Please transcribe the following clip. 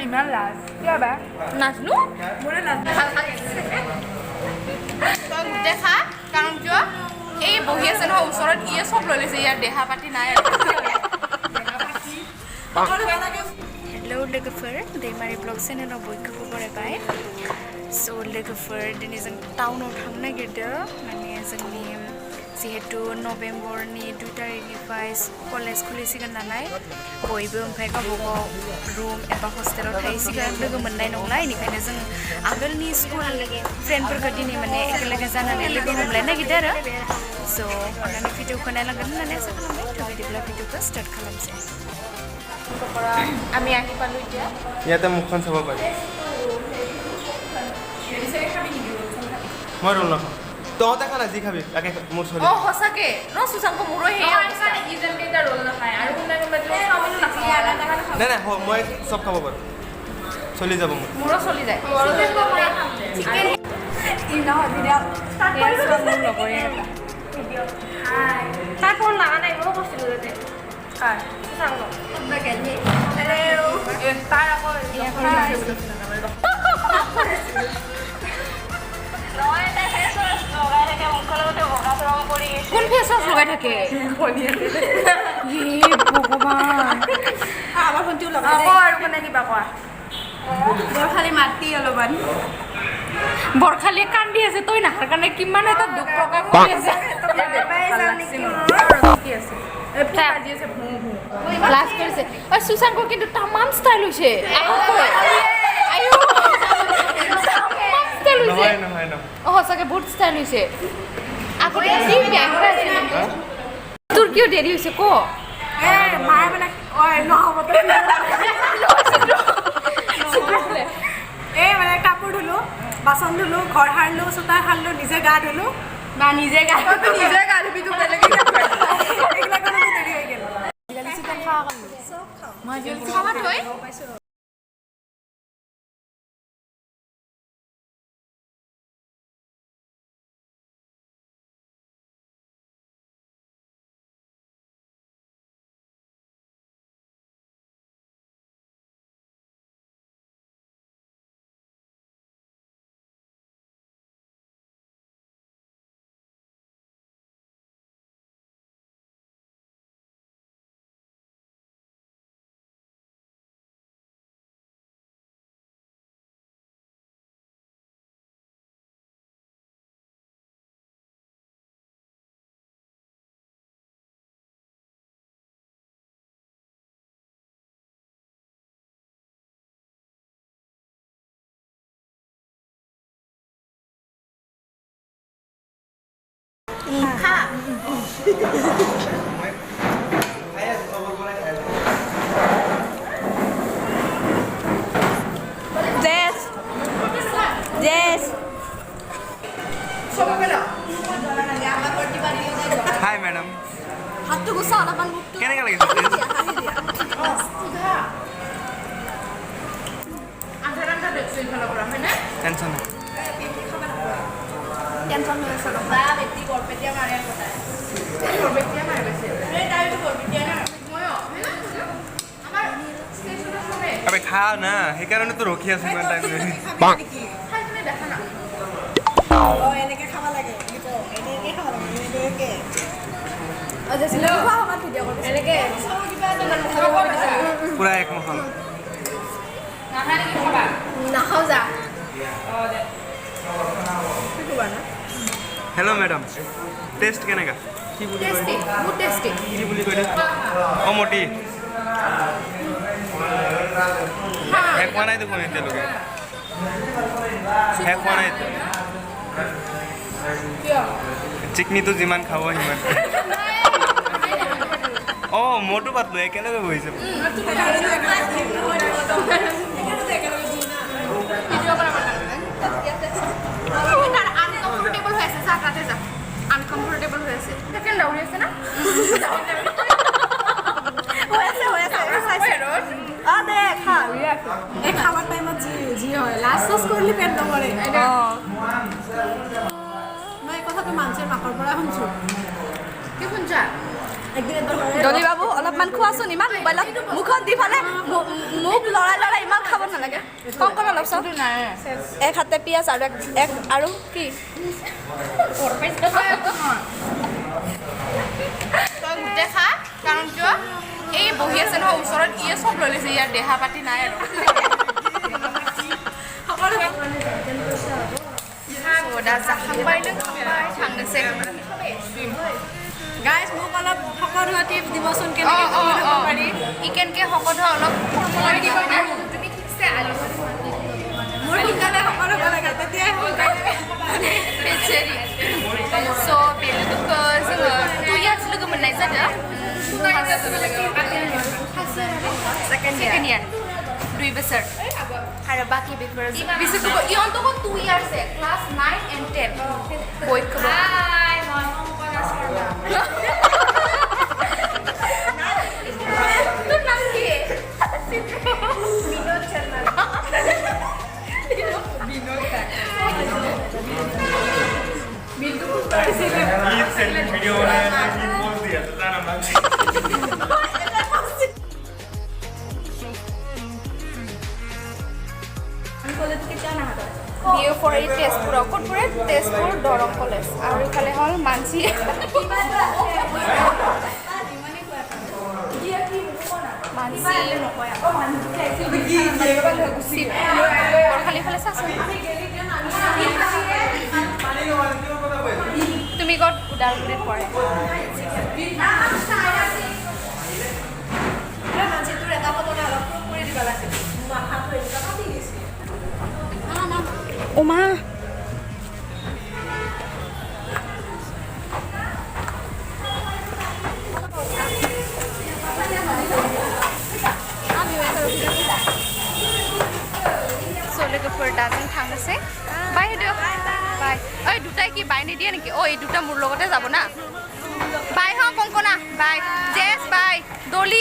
ইমান লাজ কিয় বা নাচনো মোৰে লাজ দেখা কাৰণ কিয় এই বহি আছে নহয় ওচৰত ইয়ে চব লৈ লৈছে ইয়াৰ দেহা পাতি নাই हेलो लोगोफोर दैमारि ब्लग चेनेलाव बयखौबो बरायबाय सो लोगोफोर दिनै जों टाउनाव थांनो नागिरदों माने जोंनि जिहेतु नभेम्बरनि 2 तारिखनिफ्राय कलेज खुलिसिगोन नालाय बयबो ओमफ्राय गावबागाव रुम एबा हस्टेलाव थाहैसिगोन लोगो मोननाय नंला बेनिखायनो जों आगोलनि स्कुल फ्रेन्डफोरखौ दिनै माने एखेलगे जानानै लोगो हमलायनो नागिरदों आरो सो अन्नानै भिडिअखौ नायलांगोन होननानै आसा खालामबाय थ' बिदिब्ला भिडिअखौ स्टार्ट खालामसै আমি আহি পালো এতিয়া ইয়াতে মুখখন চাব পাৰি মই ৰোল নাখাওঁ তহঁতে খা না যি খাবি তাকে মোৰ চলি অ সঁচাকে ন সুশাংক মোৰো হেই অৱস্থা ইজন কেইটা ৰোল নাখায় আৰু কোনে কোনে চাওমিনো নাখায় নাই নাই মই চব খাব পাৰোঁ চলি যাব মোৰো চলি যায় চিকেন ইনা ভিডিঅ ষ্টাৰ্ট কৰিছো মোৰ লগৰে এটা ভিডিঅ হাই তাৰ ফোন লাগা নাই মই কৈছিলো যে হাই সুশাংক কোনবা গেলি হেল্ল তাৰ আকৌ কোন ফেস ওয়াশ লগাই থাকে ভগৱান আমাৰ ফোনটো লগাই আকৌ আৰু কোনে কিবা কোৱা বৰখালি মাতি অলপমান বৰখালি কান্দি আছে তই নাখাৰ কাৰণে কিমান এটা দুখ প্ৰকাশ কৰি আছে কি আছে ক্লাছ কৰিছে ঐ সুশাংক কিন্তু তামাম ষ্টাইল হৈছে আয়ো নহয় নহয় অ সঁচাকে বহুত ষ্টাইল হৈছে আগতে কি বেগ আছিল তোৰ কিয় দেৰি হৈছে ক মায়ে মানে ঐ নহ'ব এই মানে কাপোৰ ধুলো বাচন ধুলো ঘৰ সাৰিলো চোতাল সাৰিলো নিজে গা ধুলো বা নিজে গা ধুবি তো বেলেগে এইবিলাক কাৰণে দেৰি হৈ গ'ল চিকেন খাৱা মই খাৱা থৈค่ะJess হাই মেডাম হাতটো গুছা অলপমান মুখটো কেনেকৈ লাগিছে টেনশ্যন নাই টেনশ্যন হৈ আছে বা বেটি বৰপেটীয়া মাৰে কথা বৰপেটীয়া মাৰে বেছি এই তাইতো বৰপেটীয়া না ময়ো আমাৰ ষ্টেচনৰ সবে আবে খা না সেইকাৰণেতো ৰখি আছো ইমান টাইম ধৰি খাই তুমি দেখা না এনেকৈ খাব লাগে এনেকৈ খাব লাগে এনেকৈ জেচিলে খোৱা আমাৰ ভিডিঅ' কৰি এনেকে পুৰা একমহল নাখায় নেকি খাবা নাখাওঁ যা হেল্ল' মেডাম টেষ্ট কেনেকা কি বুলি টেষ্টি বহুত টেষ্টি কি বুলি কৈ অ মটি শেষ হোৱা নাই দেখোন এতিয়ালৈকে শেষ হোৱা নাই চিকনিটো যিমান খাব সিমান অঁ মইতো পাতলো একেলগে বহিছে আনকমফৰ্টেবল হৈ আছে চা তাতে যা আনকমফৰ্টেবল হৈ আছে তাকে লাউৰি আছে না হৈ আছে দে খা এই খাৱাৰ টাইমত যি হয় লাষ্ট চাষ্ট কৰিলে পেট নমৰে মই এই কথাটো মানুহে মাকৰ পৰা শুনছোঁ কি শুনছা একদিন দলি বাবু অলপ অলপমান খোৱাচোন ইমান মোবাইলত মুখখন দি ফালে মোক লৰাই ইমান খাব নালাগে কম অলপ চাওক এক হাতে পিঁয়াজ আৰু এক আৰু কি গোটেই খা কাৰণ কিয় এই বহি আছে নহয় ওচৰত ইয়ে চব লৈ লৈছে ইয়াৰ দেহা পাতি নাই আৰু दा जाखांबाय लोंखांबाय थांनोसै গাইজ মোক অলপ শকত হোৱা টিপছ দিবচোন কেনেকৈ পাৰি ই কেনেকৈ শকত হোৱা অলপ ফৰ্মুলা দিব না তুমি ঠিকছে আলু মোৰ সোনকালে শকত হ'ব লাগে তেতিয়াই बेचेरि स' बेखौ जोङो 2 years लोगो मोननाय जादों सेकेन्ड इयार 2 बोसोर आरो बाखि बेफोर बिसोरखौबो इयनखौबो 2 years क्लास 9 and 10 बयखौबो তোর নাম কি বিনোদ শর্মা वीडियो बनाया बोल दिया तो तारा मांग BA for a তেজপুৰ ক'ত তেজপুৰ দৰং কলেজ আৰু ইফালে হ'ল মানসী খালিফালে চাচোন তুমি ক'ত ওদালগুৰিত পৰে ওমা लोगोफोर दा जों थांनोसै बाय होदो बाय ओइ दुटाय कि बाय निदिया नेकि ओइ दुटा मुर लगते जाबो ना बाय ह कंकना बाय जेस बाय डली